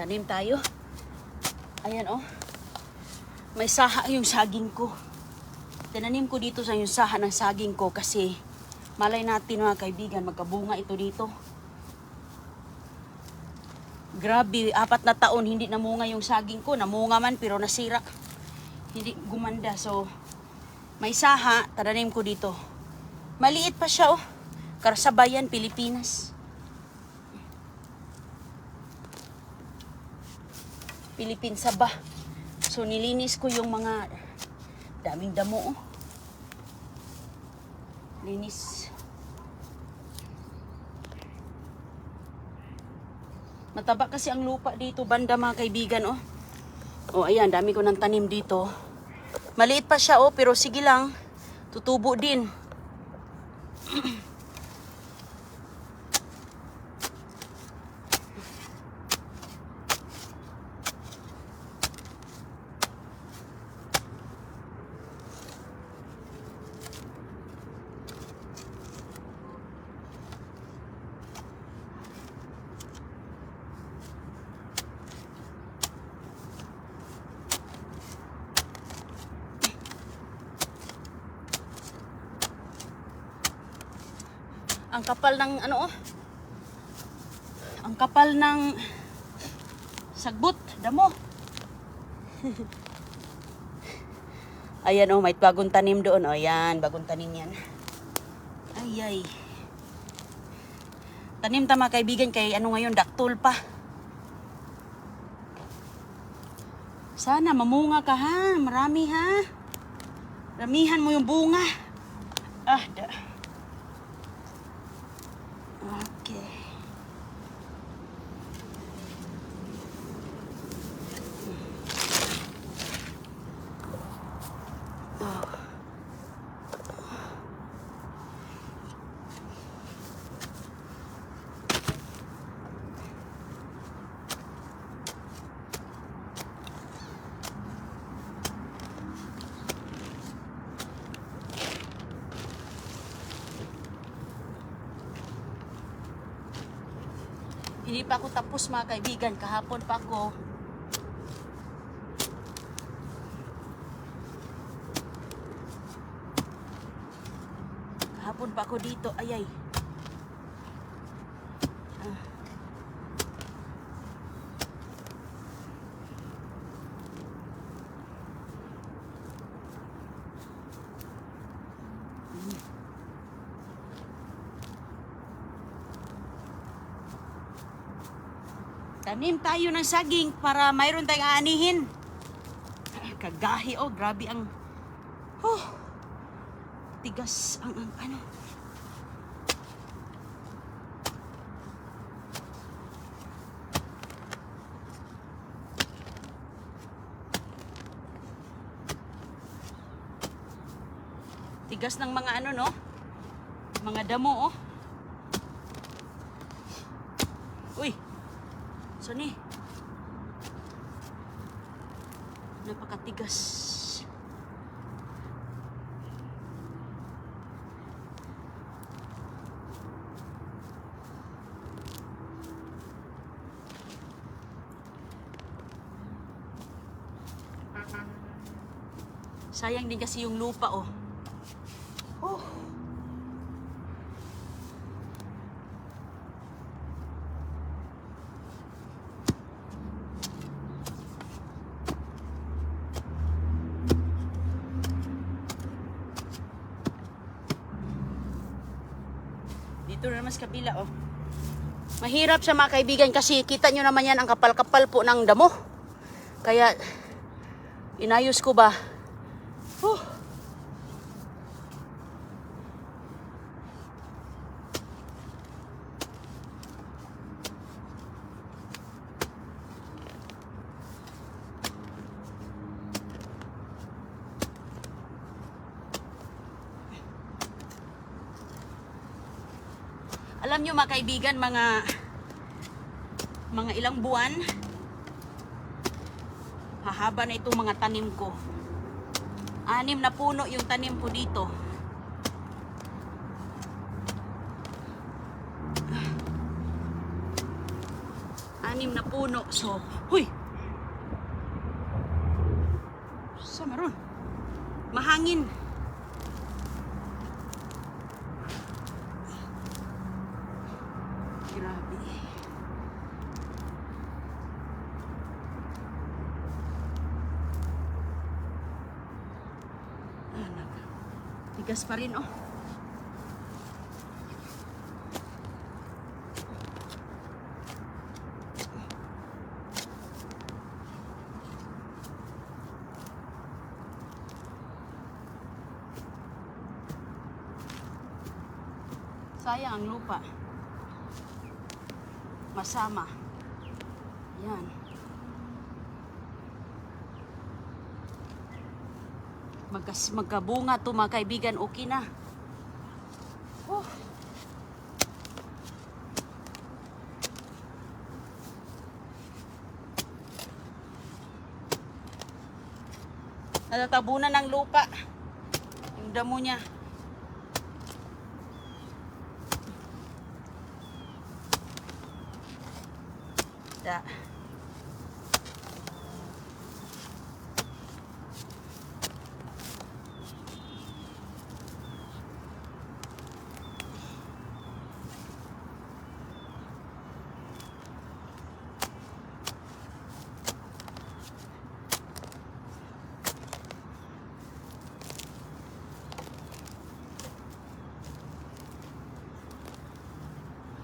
Tanim tayo. Ayan oh. May saha yung saging ko. Tinanim ko dito sa yung saha ng saging ko kasi malay natin mga kaibigan, magkabunga ito dito. Grabe, 4 na taon hindi namunga yung saging ko. Namunga man pero nasira. Hindi gumanda. So, may saha, tananim ko dito. Maliit pa siya oh. Karasabayan, Pilipinas. Philippine Sabah. So nilinis ko yung mga daming damo oh. Linis. Mataba kasi ang lupa dito banda mga kaibigan oh. Oh ayan, dami ko ng tanim dito. Maliit pa siya oh, pero sige lang. Tutubo din. Ang kapal ng ano oh. Ang kapal ng sagbot, damo. Ayan oh, may bagong tanim doon. Oh, ayan, bagong tanim yan. Ay. Tanim tama kaibigan kay ano ngayon, daktol pa. Sana mamunga ka ha, marami ha. Ramihan mo yung bunga. Okay. Hindi pa ako tapos mga kaibigan. Kahapon pa ako. Kahapon pa ako dito. Ayay. Tanim tayo ng saging para mayroon tayong aanihin. Kagahi oh, grabe ang tigas ang ano. Tigas ng mga ano no? Mga damo oh. Uy. Sani? Napakatigas. Sayang din kasi yung lupa oh. Dito na naman sa kabila oh. Mahirap siya mga kaibigan kasi kita nyo naman yan ang kapal-kapal po ng damo. Kaya inayos ko ba? Alam nyo mga kaibigan, mga ilang buwan, hahaba na itong mga tanim ko. 6 na puno yung tanim ko dito. Anim na puno. puno. So, huy! Sa meron? Mahangin. Grabe. Anak. Tigas pa rin, oh. Sayang ang lupa. Masama. Yan. Magkabunga to mga kaibigan, okay na. Oh. Natatabunan ng lupa. Yung damo niya. Da.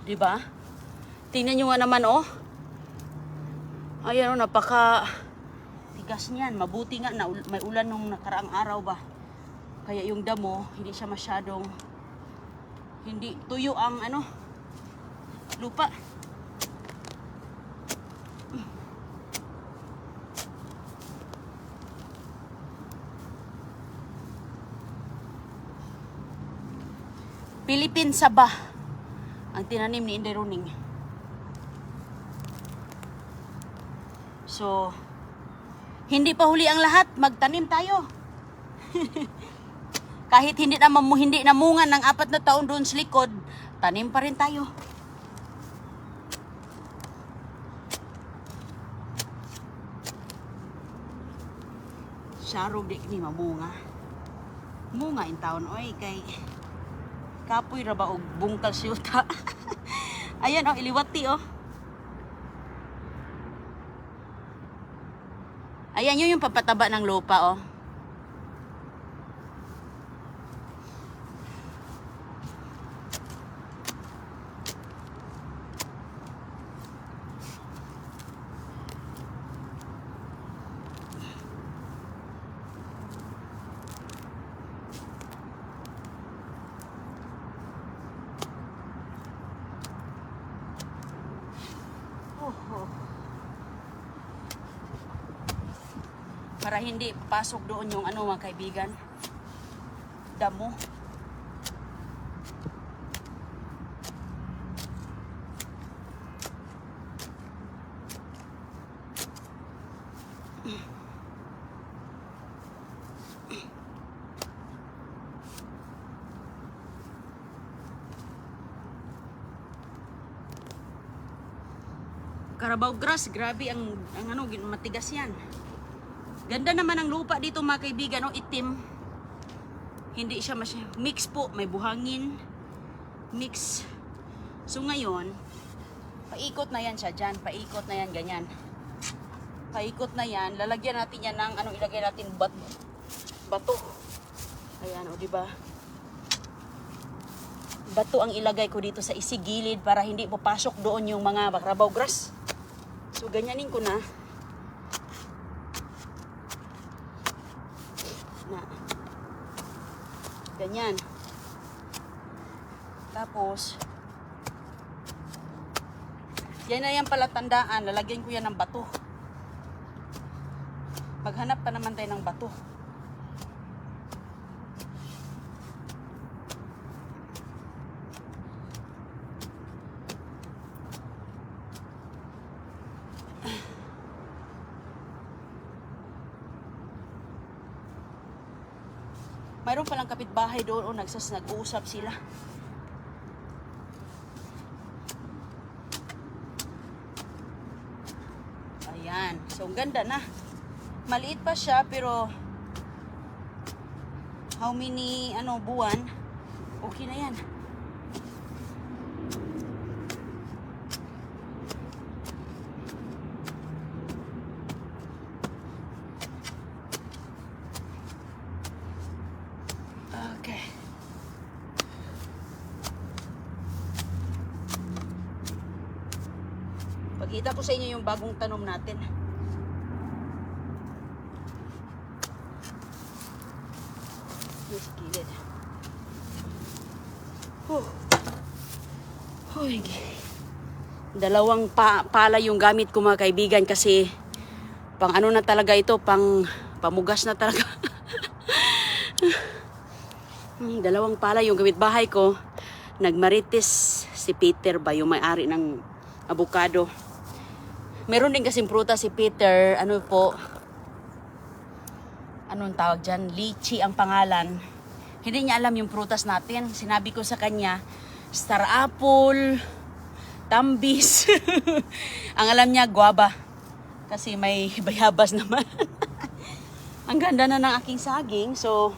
Diba? Tingnan nyo nga naman, oh. Ayan, oh, napaka tigas niyan. Mabuti nga na may ulan nung nakaraang araw ba. Kaya yung damo, hindi siya masyadong, hindi tuyo ang ano, lupa. Philippine Saba ang tinanim ni Inday Roning. So, hindi pa huli ang lahat, magtanim tayo. Kahit hindi namungan ng 4 na taon doon sa likod, tanim pa rin tayo. Sarog di ni mamunga. Munga in taon oy kay kapoy ra ba og bungkal siyuta. Ayan, oh, iliwati, oh. Ayan, yun yung papataba ng lupa, oh. Para hindi pasok doon yung ano mga kaibigan, damo. Carabao grass, grabe ang ano, matigas yan. Ganda naman ang lupa dito mga kaibigan, no? Itim. Hindi siya mix po, may buhangin. Mix. So ngayon, paikot na yan siya dyan. Paikot na yan, ganyan. Paikot na yan. Lalagyan natin yan ng, ano, ilagay natin bato. Ayan, o, diba? Bato ang ilagay ko dito sa isigilid para hindi papasok doon yung mga Carabao grass. So, ganyanin ko na. Ganyan. Tapos, yan na yan pala tandaan. Lalagyan ko yan ng bato. Maghanap pa naman tayo ng bato. Mayroon palang kapitbahay doon, nag-uusap sila. So, ang ganda na. Maliit pa siya, pero how many buwan, okay na yan. Okay. Pagkita ko sa inyo yung bagong tanom natin. Yes, gilid. Hoy. Dalawang pala yung gamit ko mga kaibigan kasi pang ano na talaga ito, pang pamugas na talaga. Dalawang pala yung gamit bahay ko. Nagmarites si Peter ba, yung may-ari ng avocado. Meron din kasing prutas si Peter, ano po, anong tawag dyan? Lychee ang pangalan. Hindi niya alam yung prutas natin. Sinabi ko sa kanya, star apple, tambis. Ang alam niya, guava. Kasi may bayabas naman. Ang ganda na ng aking saging. So,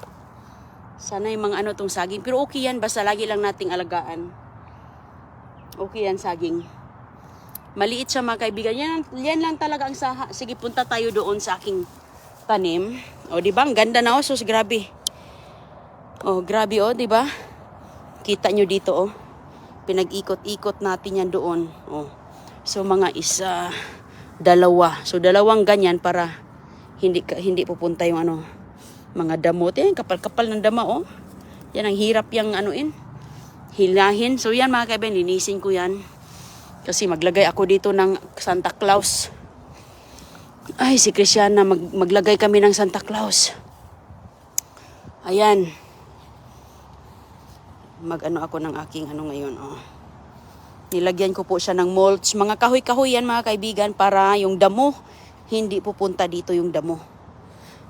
sana yung mga tong saging. Pero okay yan, basta lagi lang nating alagaan. Okay yan, saging. Maliit siya mga kaibigan. Yan lang talaga ang saha. Sige, punta tayo doon sa aking tanim. O, diba? Ang ganda na, sus, grabe. O, grabe, o, diba? Kita nyo dito, o. Pinag-ikot-ikot natin yan doon. O. So, mga isa, dalawa. So, dalawang ganyan para hindi pupunta yung mga damot. Yan, kapal-kapal ng dama, o. Yan, ang hirap yung hilahin. So, yan mga kaibigan, linisin ko yan. Kasi maglagay ako dito ng Santa Claus. Ay, si Christiana, maglagay kami ng Santa Claus. Ayan. Ako ng aking ngayon, oh. Nilagyan ko po siya ng mulch. Mga kahoy-kahoy yan mga kaibigan para yung damo, hindi pupunta dito yung damo.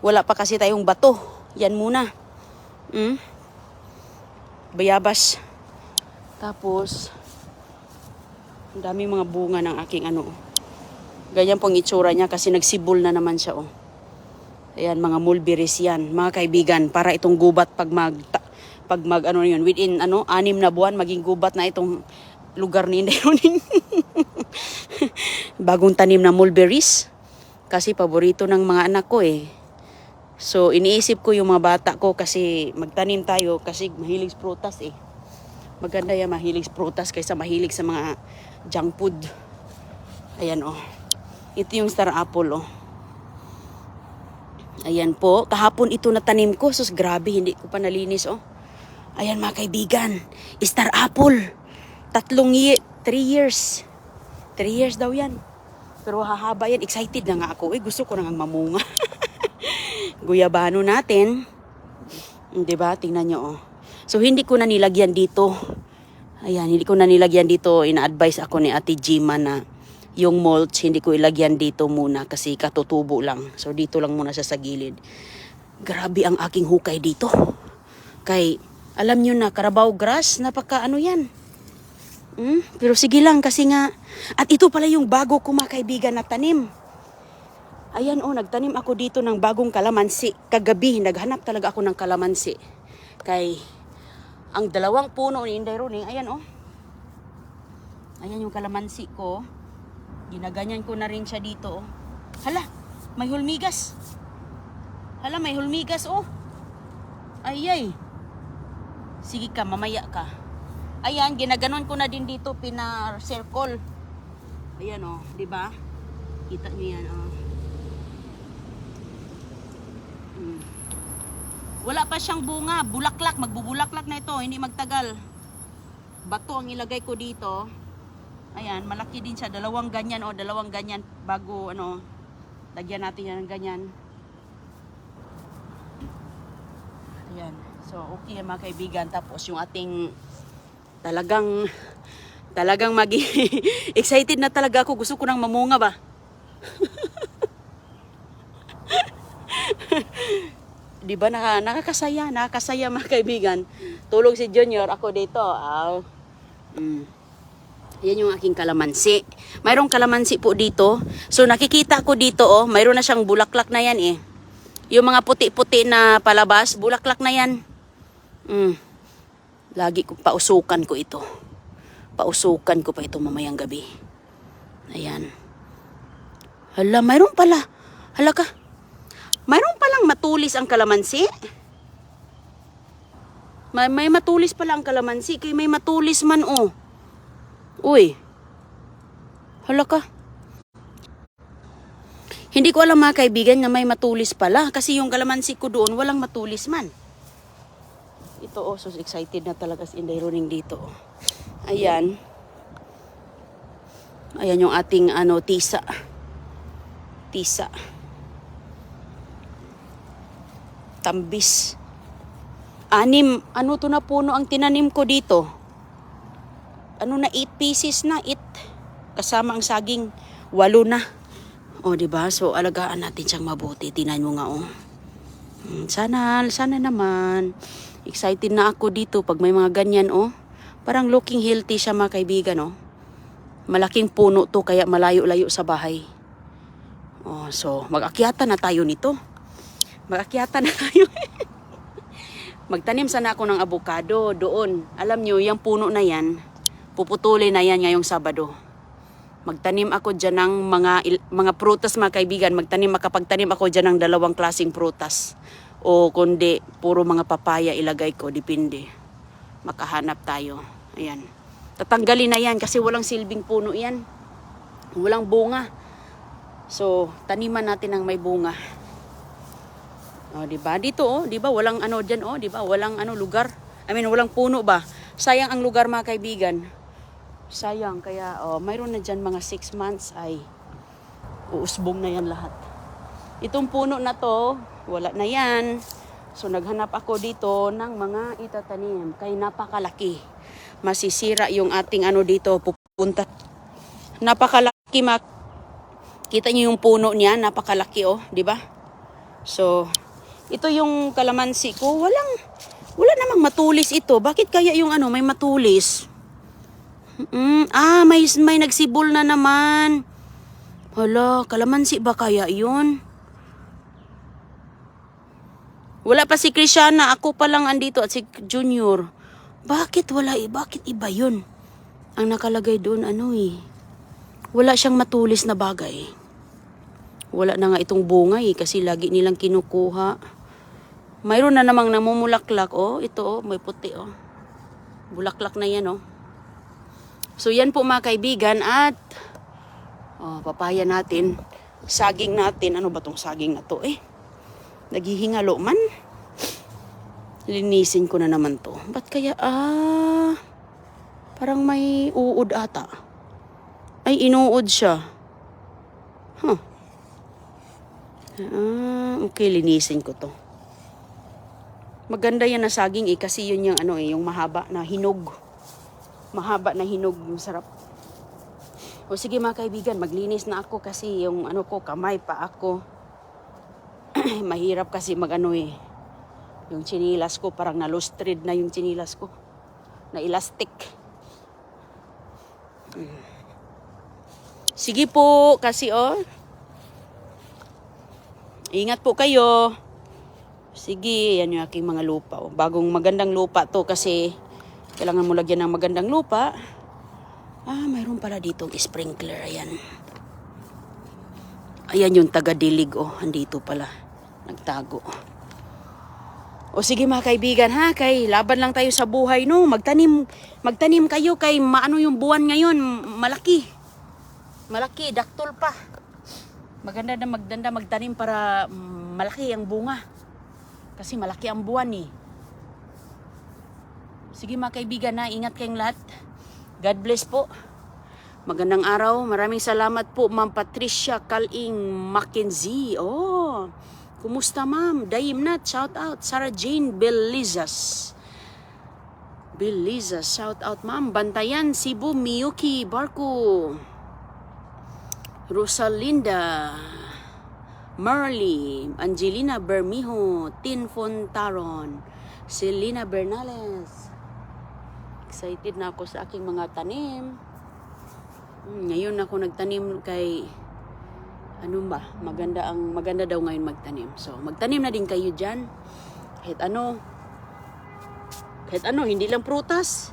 Wala pa kasi tayong bato. Yan muna. Bayabas. Tapos, ang dami mga bunga ng aking ganyan pong itsura niya kasi nagsibol na naman siya, oh. Ayan, mga mulberries yan, mga kaibigan, para itong gubat pag yun, within 6 na buwan, maging gubat na itong lugar ni Inday Roning. Bagong tanim na mulberries. Kasi paborito ng mga anak ko, eh. So, iniisip ko yung mga bata ko kasi magtanim tayo kasi mahilig prutas, eh. Maganda yan, mahilig prutas kaysa mahilig sa mga junk food. Ayan, oh. Ito yung star apple, oh. Ayan po. Kahapon ito natanim ko. Sus, grabe, hindi ko pa nalinis, oh. Ayan mga kaibigan. Star apple. 3 years. 3 years daw yan. Pero hahaba yan. Excited na nga ako. Gusto ko na nga mamunga. Guyabano natin. Diba? Tingnan nyo, oh. So, hindi ko na nilagyan dito. Ayan, hindi ko na nilagyan dito. Ina-advise ako ni Ate Jima na yung mulch, hindi ko ilagyan dito muna kasi katutubo lang. So, dito lang muna sa gilid. Grabe ang aking hukay dito. Kay, alam nyo na, Carabao grass, napaka yan. Pero sige lang kasi nga, at ito pala yung bago ko mga kaibigan na tanim. Ayan, oh, nagtanim ako dito ng bagong kalamansi. Kagabi, naghanap talaga ako ng kalamansi. Kay, ang 2 puno ni Inday Roning, ayan, oh. Ayan yung kalamansi ko. Ginaganyan ko na rin siya dito, oh. Hala, may hulmigas. Hala, may hulmigas, oh. Ayay. Sige ka, mamaya ka. Ayan, ginaganon ko na din dito, pina-circle. Ayan, oh, di ba? Kita niyo yan, oh. Wala pa siyang bunga, bulaklak, magbubulaklak na ito, hindi magtagal. Bato ang ilagay ko dito. Ayan, malaki din siya, 2 ganyan, o 2 ganyan bago lagyan natin yan ng ganyan. Ayan. So, okay mga kaibigan. Tapos yung ating talagang excited na talaga ako. Gusto ko nang mamunga ba? Diba nakakasaya mga kaibigan. Tulog si Junior, ako dito. Yan yung aking kalamansi. Mayroong kalamansi po dito. So nakikita ko dito oh, mayroon na siyang bulaklak na yan eh. Yung mga puti-puti na palabas, bulaklak na yan. Lagi ko pausukan ko ito. Pausukan ko pa ito mamayang gabi. Ayan. Hala, mayroon pala. Hala ka. Mayroon palang matulis ang kalamansi. May matulis pala ang kalamansi. Kaya may matulis man oh. Uy. Hala ka. Hindi ko alam mga kaibigan na may matulis pala. Kasi yung kalamansi ko doon, walang matulis man. Ito oh, so excited na talaga si Inday Roning dito. Oh. Ayan. Ayan yung ating tisa. Tisa. Tambis. 6. Ano to na puno ang tinanim ko dito? 8 pieces na 8 kasama ang saging 8 na. O di ba? So alagaan natin siyang mabuti. Tingnan mo nga oh. Sana naman. Excited na ako dito pag may mga ganyan oh. Parang looking healthy siya mga kaibigan oh. Malaking puno to kaya malayo-layo sa bahay. Oh, so mag-akyatan na tayo nito. Mag-akyatan na tayo. Magtanim sana ako ng avocado doon. Alam nyo, yung puno na yan, puputulin na yan ngayong Sabado. Magtanim ako dyan ng mga prutas mga kaibigan. Makapagtanim ako dyan ng 2 klaseng prutas. O kundi, puro mga papaya ilagay ko, depende. Makahanap tayo. Ayan. Tatanggalin na yan kasi walang silbing puno yan. Walang bunga. So, taniman natin ng may bunga. O, diba? Dito, oh, diba? Walang dyan, oh, diba? Walang lugar. Walang puno ba? Sayang ang lugar mga kaibigan. Sayang, kaya mayroon na dyan mga 6 months ay uusbong na yan lahat. Itong puno na to, wala na yan. So naghanap ako dito ng mga itatanim kay napakalaki. Masisira yung ating dito pupunta. Napakalaki kita niyo yung puno niya, napakalaki oh, di ba? So ito yung kalamansi ko, wala namang matulis ito. Bakit kaya yung may matulis? May nagsibol na naman. Hala, kalamansi ba kaya yun? Wala pa si Krishana, ako pa lang andito at si Junior. Bakit wala bakit iba yun? Ang nakalagay doon wala siyang matulis na bagay. Wala na nga itong bunga kasi lagi nilang kinukuha. Mayroon na namang namumulaklak oh, ito oh, may puti oh. Bulaklak na yan oh. So yan po mga kaibigan at papaya natin, saging natin. Ano ba tong saging na to eh? Naghihingalo man. Linisin ko na naman to. Ba't kaya parang may uod ata. Ay inuod siya. Okay, linisin ko to. Maganda yan na saging kasi yun yung yung mahaba na hinog. Mahaba na hinog, masarap. O sige mga kaibigan, maglinis na ako kasi yung ko, kamay pa ako. Mahirap kasi yung chinilas ko, parang na-lustred na yung chinilas ko. Na elastic. Sige po, kasi ingat po kayo. Sige, yan yung aking mga lupa. Bagong magandang lupa to kasi kailangan mo lagyan ng magandang lupa. Mayroon pala ditong sprinkler. Ayan. Ayan yung taga-dilig. Andito pala. Nagtago. O sige mga kaibigan kay laban lang tayo sa buhay no. Magtanim kayo kay maano yung buwan ngayon. Malaki, daktol pa. Maganda na magtanim para malaki ang bunga. Kasi malaki ang buwan eh. Sige mga kaibigan ingat kayong lahat. God bless po. Magandang araw. Maraming salamat po Ma'am Patricia Kaling Mackenzie. Kumusta ma'am? Daimnat, shout out. Sarah Jane Belizas, shout out ma'am. Bantayan, Cebu, Miyuki Barco. Rosalinda Marley, Angelina Bermijo, Tin Fontaron, Selena Bernales. Excited na ako sa aking mga tanim. Ngayon ako nagtanim kay ano ba, maganda daw ngayon magtanim. So, magtanim na din kayo diyan. Kahit ano, hindi lang prutas.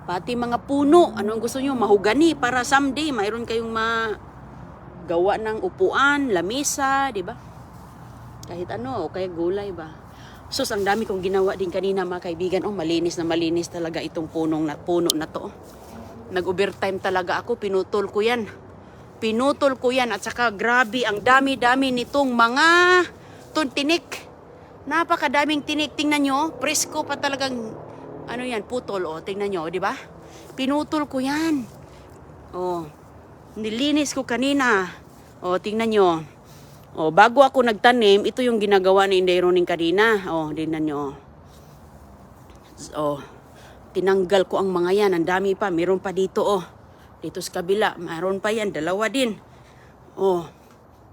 Pati mga puno, ano ang gusto nyo, mahugani para someday mayroon kayong magawa ng upuan, lamesa, di ba? Kahit ano, o kaya gulay ba. Sus, ang dami kong ginawa din kanina mga kaibigan. Oh, malinis talaga itong puno na to. Nag-overtime talaga ako, pinutol ko yan. At saka grabe, ang dami-dami nitong mga tinik. Napakadaming tinik. Tingnan nyo, presko pa talagang, ano yan, putol. O, tingnan nyo, di ba? Pinutol ko yan. O, nilinis ko kanina. O, tingnan nyo. O, bago ako nagtanim, ito yung ginagawa ni Inday Roning kanina. O, tingnan nyo. O, tinanggal ko ang mga yan. Ang dami pa. Meron pa dito, oh. Dito sa kabila. Meron pa yan. Dalawa din. Oh.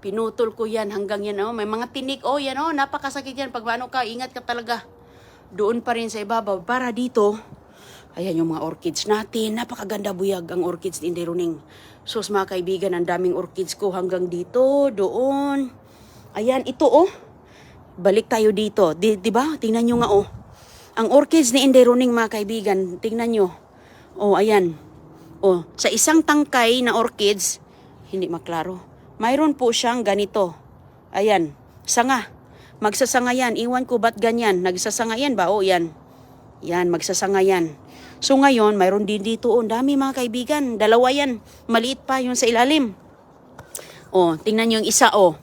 Pinutol ko yan hanggang yan, oh. May mga tinik. Oh, yan, oh. Napakasakit yan. Pag ano ka, ingat ka talaga. Doon pa rin sa ibabaw. Para dito, ayan yung mga orchids natin. Napakaganda buyag ang orchids ni Inday Roning. Sus, mga kaibigan, ang daming orchids ko hanggang dito, doon. Ayan, ito, oh. Balik tayo dito. Diba? Tingnan nyo nga, oh. Ang orchids ni Inday Roning, mga kaibigan, tingnan nyo. Oh, ayan. Oh, sa isang tangkay na orchids, hindi maklaro. Mayroon po siyang ganito. Ayan, sanga. Magsasanga yan. Iwan ko ba't ganyan. Nagsasanga yan ba? Oh, yan. Yan, magsasanga yan. So ngayon, mayroon din dito. Oh, dami mga kaibigan. Dalawa yan. Maliit pa yung sa ilalim. Oh, tingnan nyo yung isa, oh.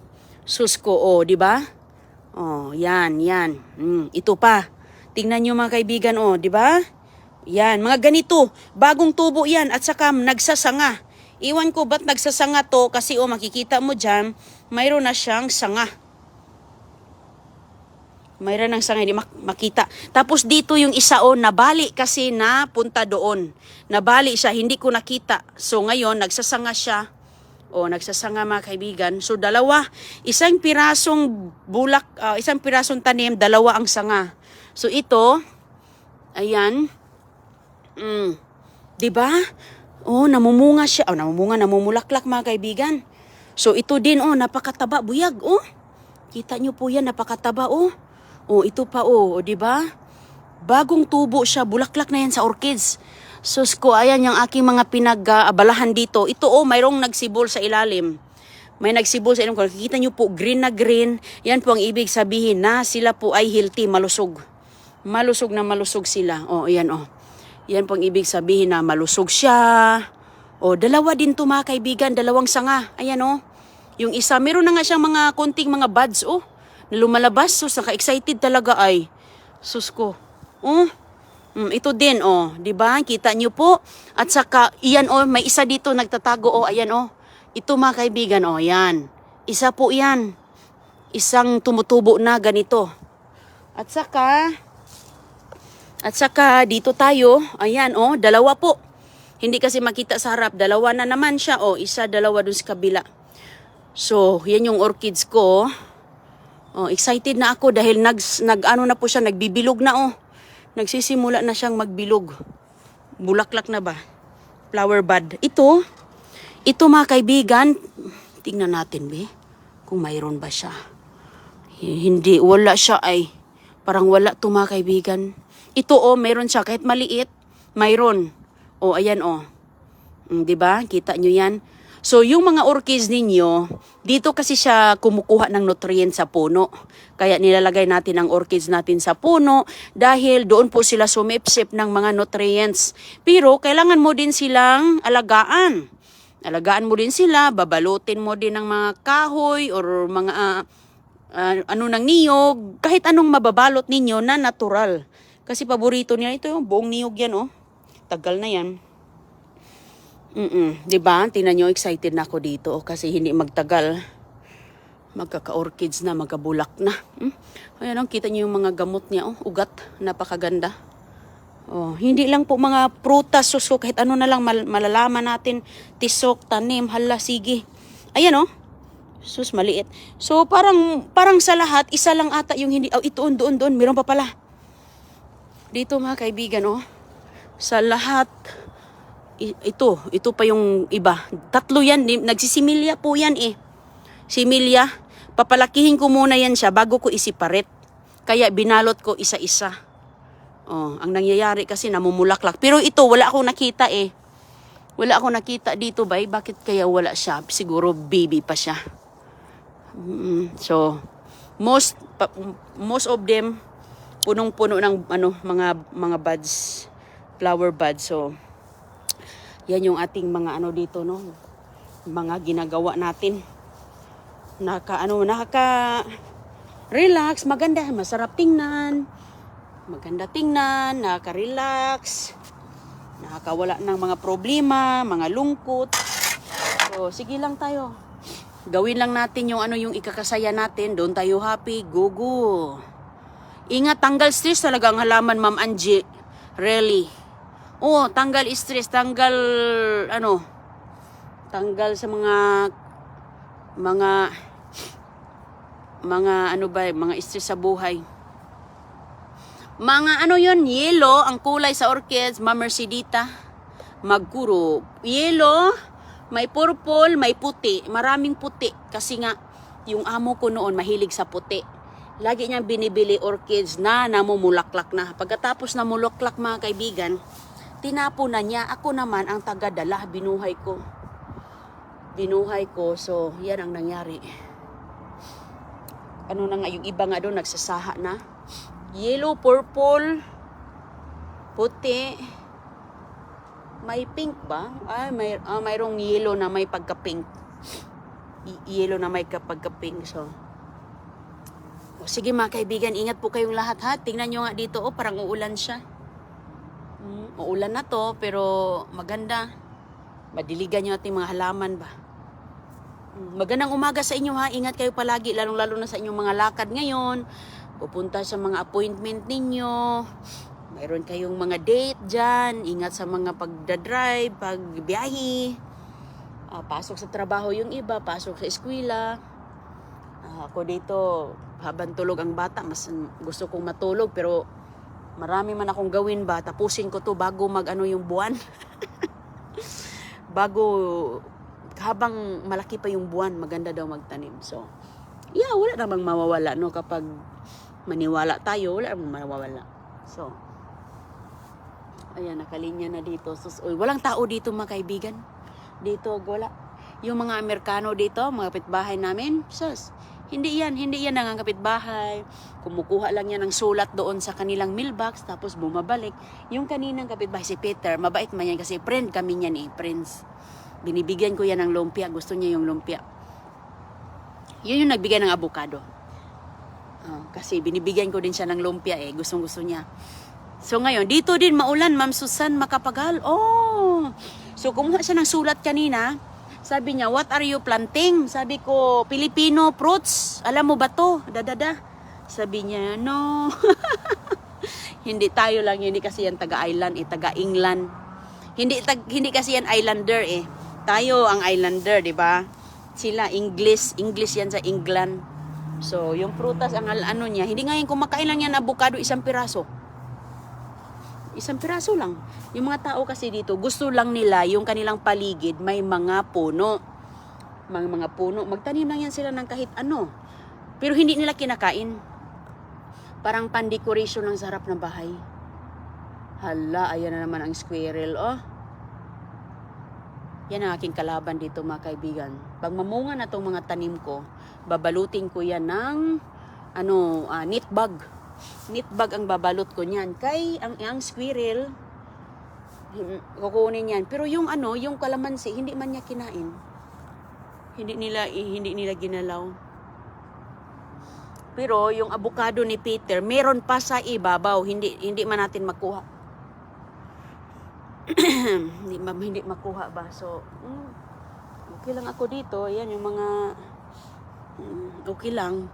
Susko, oh, di ba? Oh, yan. Ito pa. Tingnan nyo mga kaibigan, oh, di ba? Yan, mga ganito. Bagong tubo yan at saka nagsasanga. Iwan ko ba't nagsasanga to kasi oh, makikita mo dyan, mayroon na siyang sanga. Mayroon ng sanga, hindi makita. Tapos dito yung isa, oh, nabali kasi na punta doon. Nabali siya, hindi ko nakita. So ngayon, nagsasanga siya. Oh, nagsasanga mga kaibigan. So dalawa, isang pirasong bulak, isang pirasong tanim, dalawa ang sanga. So ito, ayan, diba? Oh, namumunga siya. Oh, namumulaklak mga kaibigan. So ito din, oh, napakataba, buyag, oh. Kita nyo po yan, napakataba, oh. Oh, ito pa, oh, diba? Bagong tubo siya, bulaklak na yan sa orchids. Sus ko, ayan yung aking mga pinag-abalahan dito. Ito, oh, mayroong nagsibol sa ilalim. May nagsibol sa ilalim. Kung nakikita nyo po, green na green, yan po ang ibig sabihin na sila po ay healthy, malusog. Malusog na malusog sila. Oh, ayan, oh. Yan pong ibig sabihin na malusog siya. Oh, dalawa din to mga kaibigan, dalawang sanga. Ayan, oh. Yung isa, meron na nga siyang mga konting mga buds, oh. Na lumalabas. Sus, naka-excited talaga ay. Sus ko. Oh. Ito din, oh. Diba? Kita nyo po. At saka, iyan, oh. May isa dito nagtatago, oh. Ayan, oh. Ito mga kaibigan, oh. Yan. Isa po yan. Isang tumutubo na ganito. At saka dito tayo, ayan, oh, dalawa po. Hindi kasi makita sa harap, dalawa na naman siya, oh, isa, dalawa dun sa kabila. So, yan yung orchids ko. Oh, excited na ako dahil ano na po siya, nagbibilog na, oh. Nagsisimula na siyang magbilog. Bulaklak na ba? Flower bud. Ito mga kaibigan, tingnan natin, be, kung mayroon ba siya. Hindi, wala siya ay. Parang wala to mga kaibigan. Ito, oh, mayroon siya. Kahit maliit, mayroon. Oh, ayan, oh. Diba? Kita nyo yan? So, yung mga orchids ninyo, dito kasi siya kumukuha ng nutrients sa puno. Kaya nilalagay natin ang orchids natin sa puno dahil doon po sila sumipsip ng mga nutrients. Pero, kailangan mo din silang alagaan. Alagaan mo din sila, babalutin mo din ng mga kahoy or mga ng niyog. Kahit anong mababalot ninyo na natural. Kasi paborito nila ito, yung buong niyog yan, oh. Tagal na yan. Diba? Tingnan nyo, excited na ako dito, oh, kasi hindi magtagal. Magkaka-orchids na, magkabulak na. Ayan, oh, kita nyo yung mga gamot niya, oh. Ugat, napakaganda. Oh, hindi lang po mga prutas, suso, kahit ano na lang malalaman natin. Tisok, tanim, hala, sige. Ayan, oh. Sus, maliit. So, parang sa lahat, isa lang ata yung hindi. Oh, ito, doon. Meron pa pala. Dito mga kaibigan, oh. Sa lahat, ito pa yung iba. 3 yan, nagsisimilya po yan eh. Similya, papalakihin ko muna yan siya bago ko isiparet. Kaya binalot ko isa-isa. Oh, ang nangyayari kasi namumulaklak. Pero ito, wala akong nakita eh. Wala akong nakita dito ba? Bakit kaya wala siya? Siguro baby pa siya. So, most of them punong-puno ng mga buds, flower buds. So, yan yung ating mga dito, no? Mga ginagawa natin. Relax, maganda, masarap tingnan. Maganda tingnan, nakaka-relax. Nakakawala ng mga problema, mga lungkot. So, sige lang tayo. Gawin lang natin yung ikakasaya natin. Doon tayo happy, go. Ingat, tanggal stress talaga ang halaman, Ma'am Angie. Really. Oh, tanggal stress, tanggal sa mga stress sa buhay. Mga yellow, ang kulay sa orchids, Ma'am Mercedita. Magkuro. Yellow, may purple, may puti. Maraming puti. Kasi nga, yung amo ko noon mahilig sa puti. Lagi niyang binibili orchids na namumulaklak na. Pagkatapos namulaklak, mga kaibigan, tinapo na niya. Ako naman ang tagadala, binuhay ko. So, yan ang nangyari. Yung iba nga doon, nagsasaha na. Yellow, purple, puti. May pink ba? Mayroong yellow na may pagka-pink. Yellow na may pagka-pink. So, sige mga kaibigan, ingat po kayong lahat ha. Tingnan nyo nga dito, parang uulan siya. Uulan na to, pero maganda. Madiligan nyo ating mga halaman ba. Magandang umaga sa inyo ha. Ingat kayo palagi, lalong-lalo na sa inyong mga lakad ngayon. Pupunta sa mga appointment ninyo. Mayroon kayong mga date dyan. Ingat sa mga pagdadrive, pagbiyahe. Pasok sa trabaho yung iba, pasok sa eskwela. Ako dito, habang tulog ang bata, mas gusto kong matulog. Pero marami man akong gawin ba. Tapusin ko to bago yung buwan. Habang malaki pa yung buwan, maganda daw magtanim. So, wala namang mawawala, no? Kapag maniwala tayo, wala namang mawawala. So, ayan, nakalinya na dito. Walang tao dito, mga kaibigan. Dito, wala. Yung mga Amerikano dito, mga kapitbahay namin, hindi yan ang kapitbahay. Kumukuha lang yan ng sulat doon sa kanilang mailbox, tapos bumabalik. Yung kaninang kapitbahay, si Peter, mabait man yan kasi friend kami niyan eh, friends. Binibigyan ko yan ng lumpia. Gusto niya yung lumpia. Yun yung nagbigay ng avocado. Kasi binibigyan ko din siya ng lumpia eh. Gustong-gusto niya. So ngayon, dito din maulan, Ma'am Susan Makapagal. Oh! So kumuha siya ng sulat kanina. Sabi niya, what are you planting? Sabi ko, Filipino fruits. Alam mo ba to? Dadada. Sabi niya, no. Hindi tayo lang. Hindi kasi yan taga-island eh. Taga-England. Hindi kasi yan islander eh. Tayo ang islander, di ba? Sila English yan sa England. So, yung prutas ang niya, hindi ngayon kumakain lang yan avocado, 1 piraso. 1 piraso lang. Yung mga tao kasi dito, gusto lang nila yung kanilang paligid may mga puno. Mga puno, magtanim lang yan sila ng kahit ano. Pero hindi nila kinakain. Parang pan-decoration ng sarap ng bahay. Hala, ayan na naman ang squirrel, oh. Yan ang aking kalaban dito, mga kaibigan. Pag mamunga na itong mga tanim ko, babalutin ko yan ng knit bag. Knit bag ang babalot ko niyan. Kay ang squirrel, kukunin yan. Pero yung kalamansi, hindi man niya kinain. Hindi nila ginalaw. Pero yung avocado ni Peter, meron pa sa ibabaw. Hindi man natin makuha. hindi makuha ba. So, okay lang ako dito. Yan yung mga okay lang.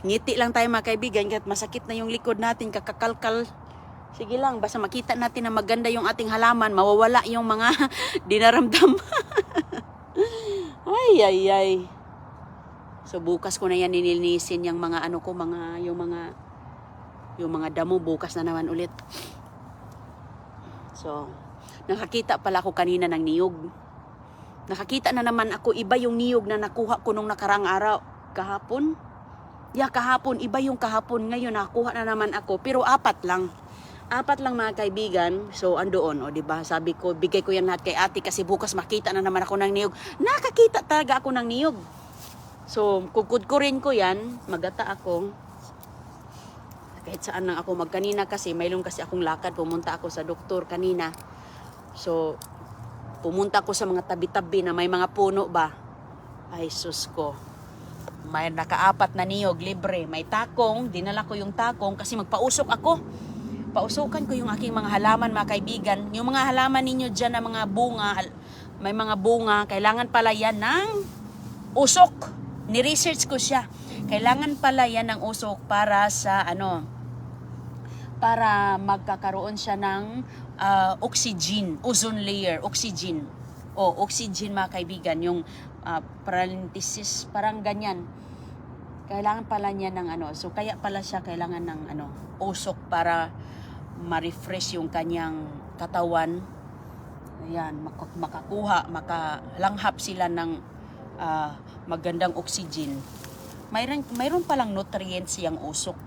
Ngiti lang tayo, mga kaibigan, kahit masakit na yung likod natin, kakakalkal. Sige lang, basta makita natin na maganda yung ating halaman, mawawala yung mga dinaramdam. ay. So bukas ko na yan nilinisin yung mga yung mga damo, bukas na naman ulit. So Nakakita pala ako kanina ng niyog. Nakakita na naman ako, iba yung niyog na nakuha ko nung nakarang araw. Kahapon? Kahapon. Iba yung kahapon. Ngayon, nakuha na naman ako. Pero 4 lang. 4 lang mga kaibigan. So, andoon. O, diba? Sabi ko, bigay ko yan lahat kay ate kasi bukas makita na naman ako ng niyog. Nakakita talaga ako ng niyog. So, kukudkurin ko yan. Magata ako. Kahit saan lang ako magkanina kasi mayroon kasi akong lakad. Pumunta ako sa doktor kanina. So, pumunta ko sa mga tabi-tabi na may mga puno ba. Ay, sus ko. May naka-4 na niyog, libre. May takong, dinala ko yung takong kasi magpausok ako. Pausukan ko yung aking mga halaman, mga kaibigan. Yung mga halaman ninyo dyan na mga bunga, may mga bunga, kailangan pala yan ng usok. Ni-research ko siya. Kailangan pala yan ng usok para sa para magkakaroon siya ng oxygen, ozone layer, oxygen. Oxygen mga kaibigan, yung parenthesis, parang ganyan. Kailangan pala niya ng so kaya pala siya kailangan ng usok para ma-refresh yung kanyang katawan. Ayan, makalanghap sila ng magandang oxygen. Mayroon palang nutrients yung usok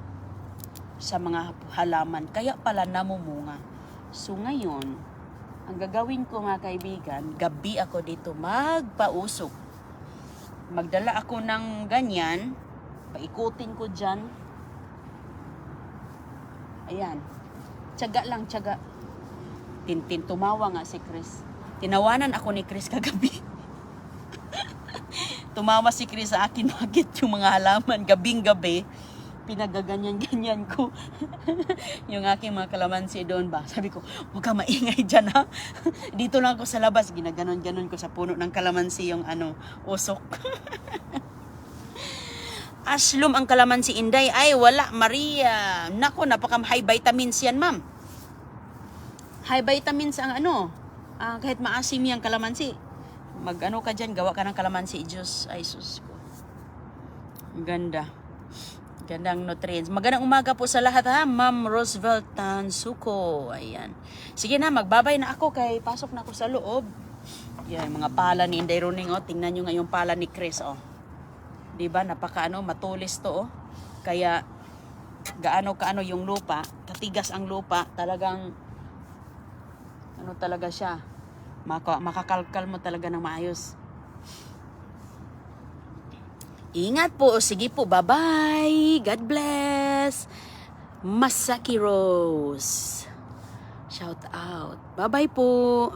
sa mga halaman, kaya pala namumunga. So ngayon, ang gagawin ko mga kaibigan, gabi ako dito magpausok. Magdala ako ng ganyan, paikutin ko dyan. Ayan, tiyaga lang, tiyaga. Tumawa nga si Chris. Tinawanan ako ni Chris kagabi. Tumawa si Chris sa akin, bakit yung mga halaman gabing-gabi pinagaganyan-ganyan ko yung aking mga kalamansi doon ba. Sabi ko, huwag ka maingay dyan ha. Dito lang ako sa labas, ginaganon-ganon ko sa puno ng kalamansi yung usok. Aslum ang kalamansi, Inday. Ay, wala, Maria. Nako, napaka high vitamins yan, ma'am. High vitamins ang kahit maasim yung kalamansi. Ka dyan, gawa ka ng kalamansi juice. Ay, sus ko. Ganda. Gandang nutrients. Magandang umaga po sa lahat ha, Ma'am Roosevelt Tansuko. Ayan. Sige na, magbabay na ako kay pasok na ako sa loob. Yan, mga pala ni Inday Roning, tingnan nyo nga yung pala ni Chris, Diba, napaka matulis to, Kaya, gaano yung lupa, katigas ang lupa, talagang, talaga siya. Makakalkal mo talaga ng maayos. Ingat po. Sige po. Bye-bye. God bless. Masaki Rose. Shout out. Bye-bye po.